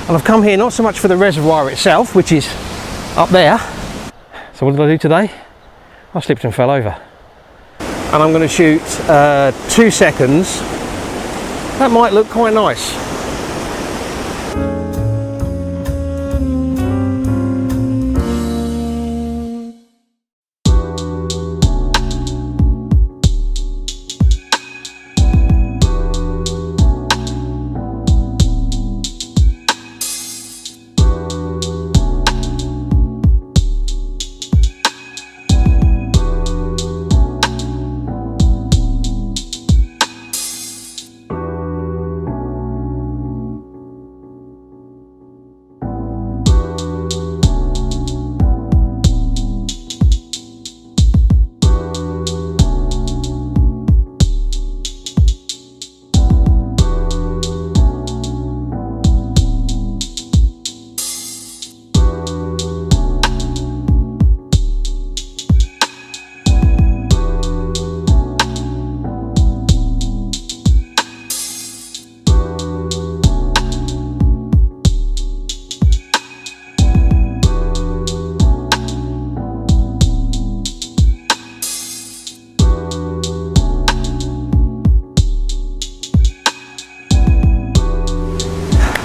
And I've come here not so much for the reservoir itself, which is up there. So what did I do today? I slipped and fell over. And I'm going to shoot 2 seconds. That might look quite nice.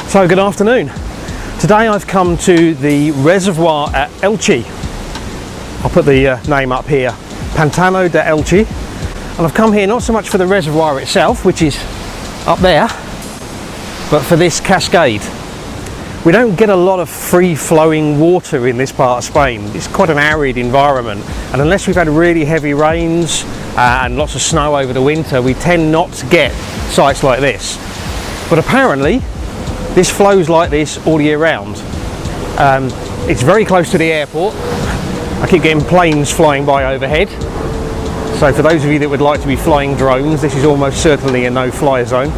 So good afternoon. Today I've come to the reservoir at Elche. I'll put the name up here, Pantano de Elche. And I've come here not so much for the reservoir itself, which is up there, but for this cascade. We don't get a lot of free-flowing water in this part of Spain. It's quite an arid environment, and unless we've had really heavy rains and lots of snow over the winter, we tend not to get sites like this. But apparently this flows like this all year round. It's very close to the airport. I keep getting planes flying by overhead. So for those of you that would like to be flying drones, this is almost certainly a no-fly zone.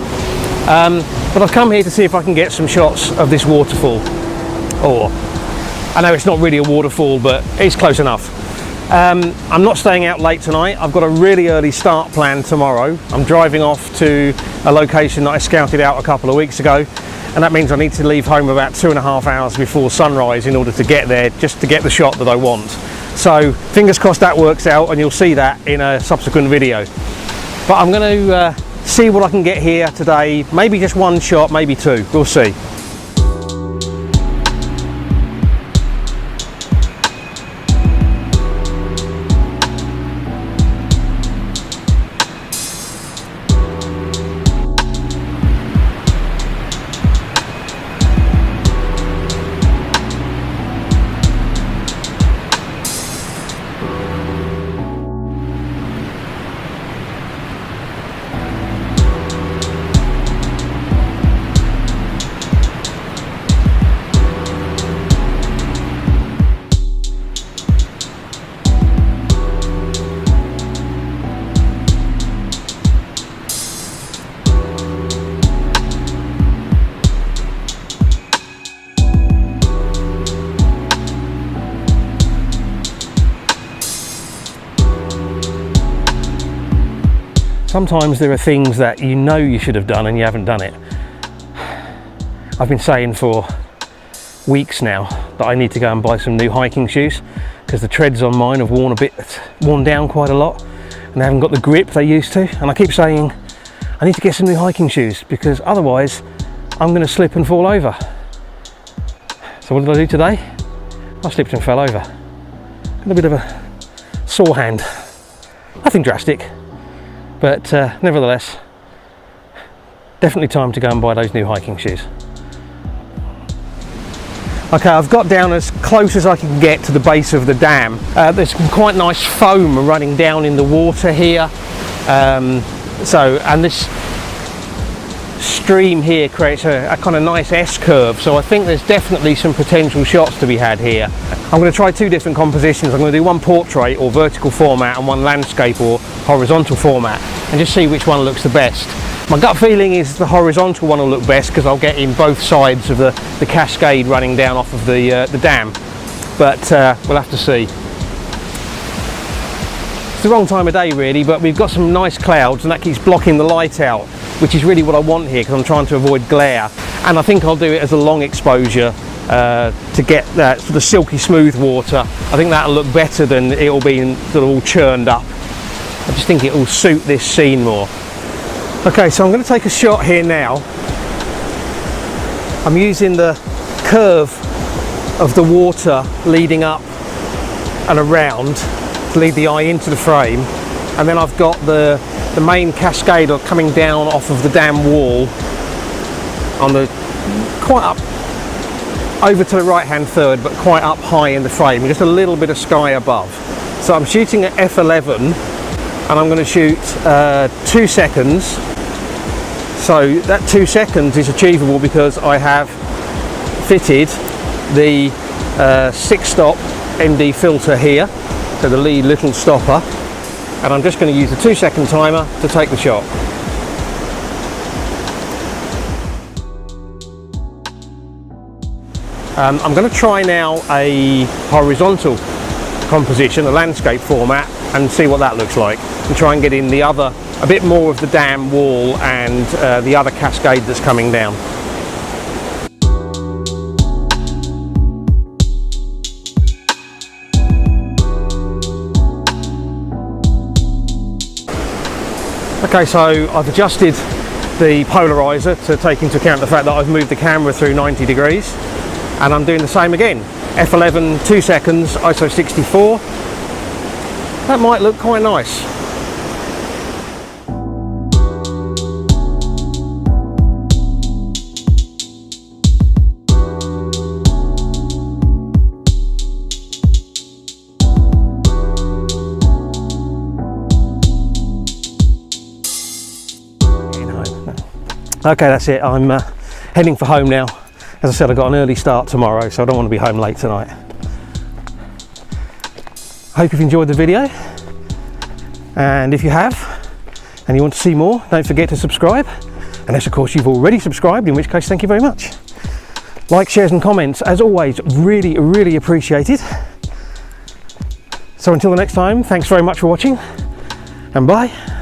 But I've come here to see if I can get some shots of this waterfall. Or, I know it's not really a waterfall, but it's close enough. I'm not staying out late tonight. I've got a really early start planned tomorrow. I'm driving off to a location that I scouted out a couple of weeks ago, and that means I need to leave home about 2.5 hours before sunrise in order to get there, just to get the shot that I want. So fingers crossed that works out, and you'll see that in a subsequent video. But I'm going to see what I can get here today. Maybe just one shot, maybe two. We'll see. Sometimes there are things that you know you should have done and you haven't done it. I've been saying for weeks now that I need to go and buy some new hiking shoes because the treads on mine have worn down quite a lot and they haven't got the grip they used to. And I keep saying I need to get some new hiking shoes because otherwise I'm going to slip and fall over. So what did I do today? I slipped and fell over. Got a bit of a sore hand. Nothing drastic. But nevertheless, definitely time to go and buy those new hiking shoes. Okay, I've got down as close as I can get to the base of the dam. There's some quite nice foam running down in the water here. And this stream here creates a kind of nice S-curve, so I think there's definitely some potential shots to be had here. I'm going to try two different compositions. I'm going to do one portrait or vertical format and one landscape or horizontal format, and just see which one looks the best. My gut feeling is the horizontal one will look best because I'll get in both sides of the cascade running down off of the dam, but we'll have to see. It's the wrong time of day really, but we've got some nice clouds and that keeps blocking the light out, which is really what I want here because I'm trying to avoid glare. and I think I'll do it as a long exposure to get that sort of silky smooth water. I think that'll look better than it'll be sort of all churned up. I just think it will suit this scene more. Okay, so I'm going to take a shot here now. I'm using the curve of the water leading up and around to lead the eye into the frame, and then I've got the main cascade coming down off of the dam wall on the quite up over to the right hand third, but quite up high in the frame, just a little bit of sky above. So I'm shooting at f11 and I'm going to shoot 2 seconds. So that 2 seconds is achievable because I have fitted the 6-stop ND filter here, so the lead little stopper, and I'm just going to use the 2-second timer to take the shot. I'm going to try now a horizontal composition, a landscape format, and see what that looks like, and try and get in the other, a bit more of the dam wall and the other cascade that's coming down. Okay, so I've adjusted the polariser to take into account the fact that I've moved the camera through 90 degrees, and I'm doing the same again. F11, 2 seconds, ISO 64. That might look quite nice. Okay, that's it. I'm heading for home now. As I said, I've got an early start tomorrow, so I don't want to be home late tonight. Hope you've enjoyed the video, and if you have and you want to see more, don't forget to subscribe, unless of course you've already subscribed, in which case thank you very much. Like, shares and comments, as always, really appreciated. So until the next time, thanks very much for watching, and bye.